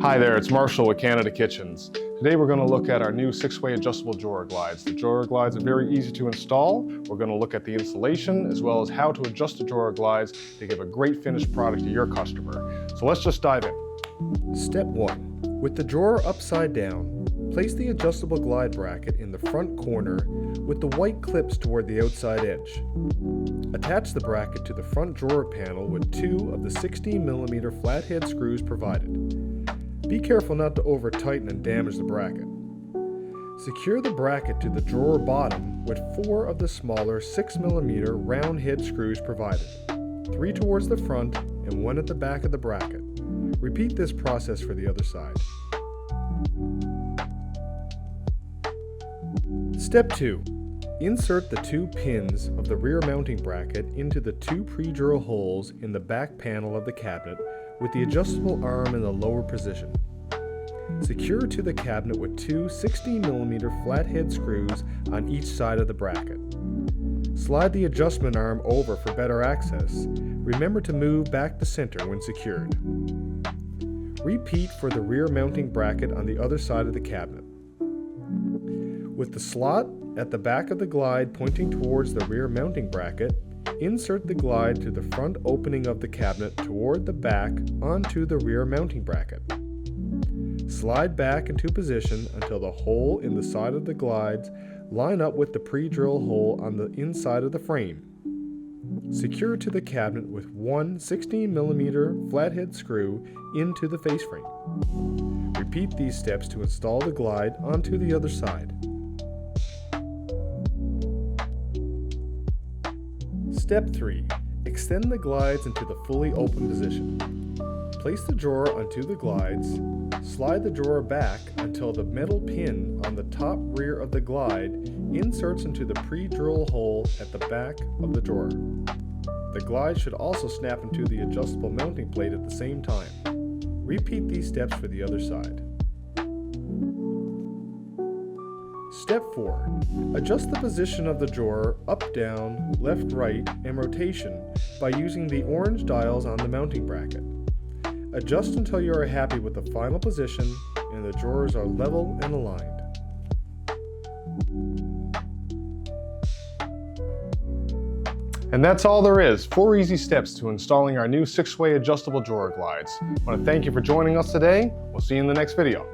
Hi there, it's Marshall with Canada Kitchens. Today we're going to look at our new 6-way adjustable drawer glides. The drawer glides are very easy to install. We're going to look at the installation as well as how to adjust the drawer glides to give a great finished product to your customer. So let's just dive in. Step 1. With the drawer upside down, place the adjustable glide bracket in the front corner with the white clips toward the outside edge. Attach the bracket to the front drawer panel with 2 of the 16mm flathead screws provided. Be careful not to over-tighten and damage the bracket. Secure the bracket to the drawer bottom with 4 of the smaller 6mm round head screws provided, 3 towards the front and 1 at the back of the bracket. Repeat this process for the other side. Step 2. Insert the 2 pins of the rear mounting bracket into the 2 pre-drill holes in the back panel of the cabinet with the adjustable arm in the lower position. Secure to the cabinet with 2 16mm flathead screws on each side of the bracket. Slide the adjustment arm over for better access. Remember to move back to center when secured. Repeat for the rear mounting bracket on the other side of the cabinet. With the slot at the back of the glide pointing towards the rear mounting bracket, insert the glide to the front opening of the cabinet toward the back onto the rear mounting bracket. Slide back into position until the hole in the side of the glides line up with the pre-drill hole on the inside of the frame. Secure to the cabinet with 1 16mm flathead screw into the face frame. Repeat these steps to install the glide onto the other side. Step 3. Extend the glides into the fully open position. Place the drawer onto the glides. Slide the drawer back until the metal pin on the top rear of the glide inserts into the pre-drill hole at the back of the drawer. The glide should also snap into the adjustable mounting plate at the same time. Repeat these steps for the other side. Step 4. Adjust the position of the drawer up, down, left, right, and rotation by using the orange dials on the mounting bracket. Adjust until you are happy with the final position and the drawers are level and aligned. And that's all there is. 4 easy steps to installing our new 6-way adjustable drawer glides. I want to thank you for joining us today. We'll see you in the next video.